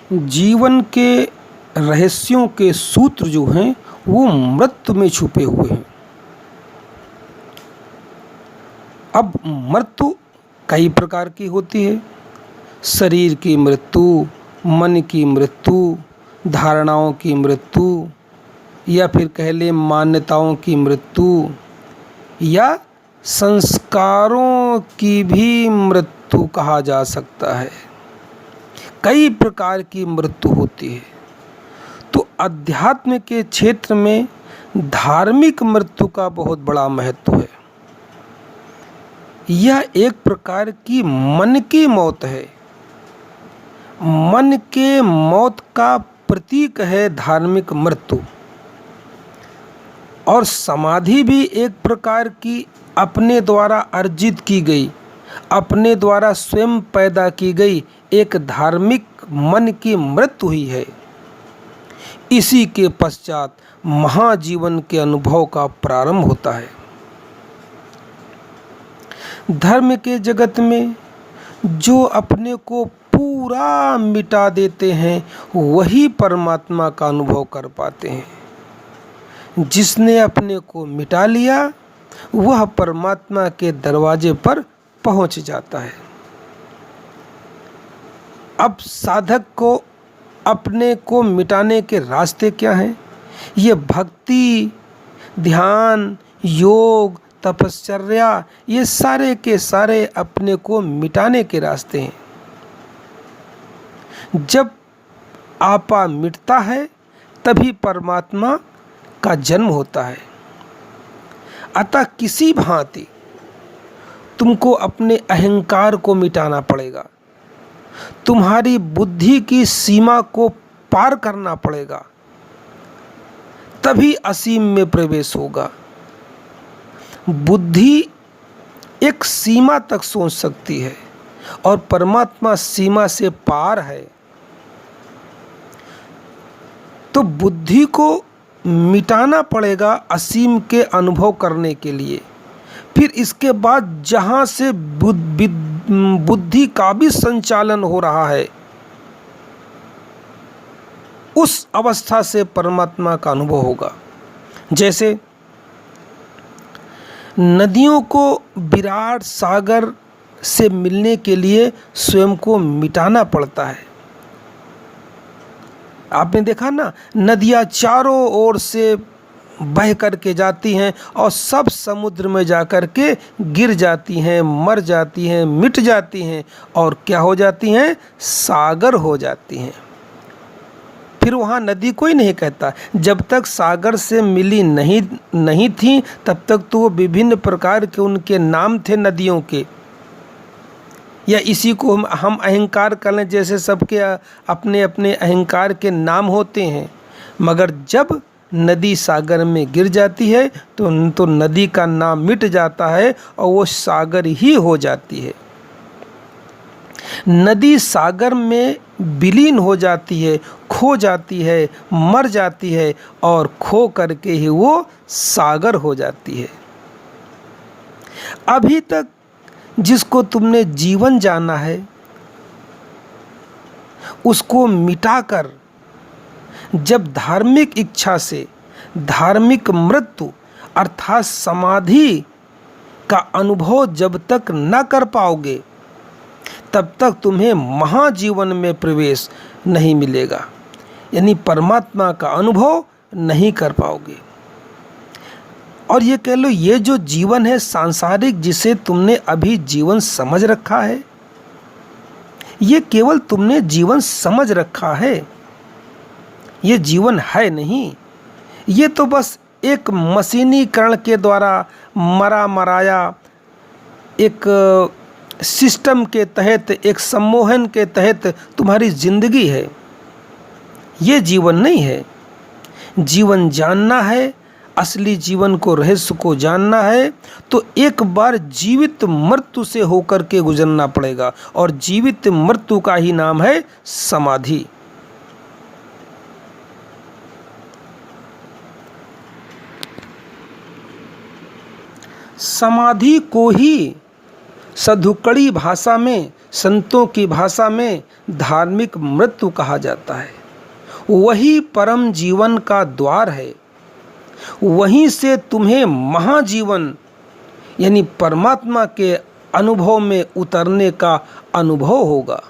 जीवन के रहस्यों के सूत्र जो हैं वो मृत्यु में छुपे हुए हैं। अब मृत्यु कई प्रकार की होती है। शरीर की मृत्यु, मन की मृत्यु, धारणाओं की मृत्यु, या फिर कह लें मान्यताओं की मृत्यु, या संस्कारों की भी मृत्यु कहा जा सकता है। कई प्रकार की मृत्यु होती है। तो अध्यात्म के क्षेत्र में धार्मिक मृत्यु का बहुत बड़ा महत्व है। यह एक प्रकार की मन की मौत है। मन के मौत का प्रतीक है धार्मिक मृत्यु। और समाधि भी एक प्रकार की अपने द्वारा अर्जित की गई, अपने द्वारा स्वयं पैदा की गई एक धार्मिक मन की मृत्यु ही है। इसी के पश्चात महाजीवन के अनुभव का प्रारंभ होता है। धर्म के जगत में जो अपने को पूरा मिटा देते हैं वही परमात्मा का अनुभव कर पाते हैं। जिसने अपने को मिटा लिया वह परमात्मा के दरवाजे पर पहुंच जाता है। अब साधक को अपने को मिटाने के रास्ते क्या हैं? ये भक्ति, ध्यान, योग, तपश्चर्या, ये सारे के सारे अपने को मिटाने के रास्ते हैं। जब आपा मिटता है तभी परमात्मा का जन्म होता है। अतः किसी भांति तुमको अपने अहंकार को मिटाना पड़ेगा। तुम्हारी बुद्धि की सीमा को पार करना पड़ेगा, तभी असीम में प्रवेश होगा। बुद्धि एक सीमा तक सोच सकती है और परमात्मा सीमा से पार है। तो बुद्धि को मिटाना पड़ेगा असीम के अनुभव करने के लिए। फिर इसके बाद जहाँ से बुद्धि का भी संचालन हो रहा है, उस अवस्था से परमात्मा का अनुभव होगा। जैसे नदियों को विराट सागर से मिलने के लिए स्वयं को मिटाना पड़ता है। आपने देखा ना, नदियाँ चारों ओर से बह करके जाती हैं और सब समुद्र में जाकर के गिर जाती हैं, मर जाती हैं, मिट जाती हैं और क्या हो जाती हैं? सागर हो जाती हैं। फिर वहाँ नदी कोई नहीं कहता। जब तक सागर से मिली नहीं थी तब तक तो वो विभिन्न प्रकार के उनके नाम थे नदियों के। या इसी को हम अहंकार कर लें, जैसे सबके अपने अपने अहंकार के नाम होते हैं। मगर जब नदी सागर में गिर जाती है तो नदी का नाम मिट जाता है और वो सागर ही हो जाती है। नदी सागर में विलीन हो जाती है, खो जाती है, मर जाती है और खो करके ही वो सागर हो जाती है। अभी तक जिसको तुमने जीवन जाना है उसको मिटाकर जब धार्मिक इच्छा से धार्मिक मृत्यु अर्थात समाधि का अनुभव जब तक न कर पाओगे तब तक तुम्हें महाजीवन में प्रवेश नहीं मिलेगा, यानी परमात्मा का अनुभव नहीं कर पाओगे। और ये कह लो, ये जो जीवन है सांसारिक जिसे तुमने अभी जीवन समझ रखा है, ये केवल तुमने जीवन समझ रखा है, ये जीवन है नहीं। ये तो बस एक मशीनीकरण के द्वारा मराया एक सिस्टम के तहत, एक सम्मोहन के तहत तुम्हारी जिंदगी है। ये जीवन नहीं है। जीवन जानना है, असली जीवन को, रहस्य को जानना है तो एक बार जीवित मृत्यु से होकर के गुजरना पड़ेगा। और जीवित मृत्यु का ही नाम है समाधि। समाधि को ही सधुकड़ी भाषा में संतों की भाषा में धार्मिक मृत्यु कहा जाता है। वही परम जीवन का द्वार है। वहीं से तुम्हें महाजीवन यानी परमात्मा के अनुभव में उतरने का अनुभव होगा।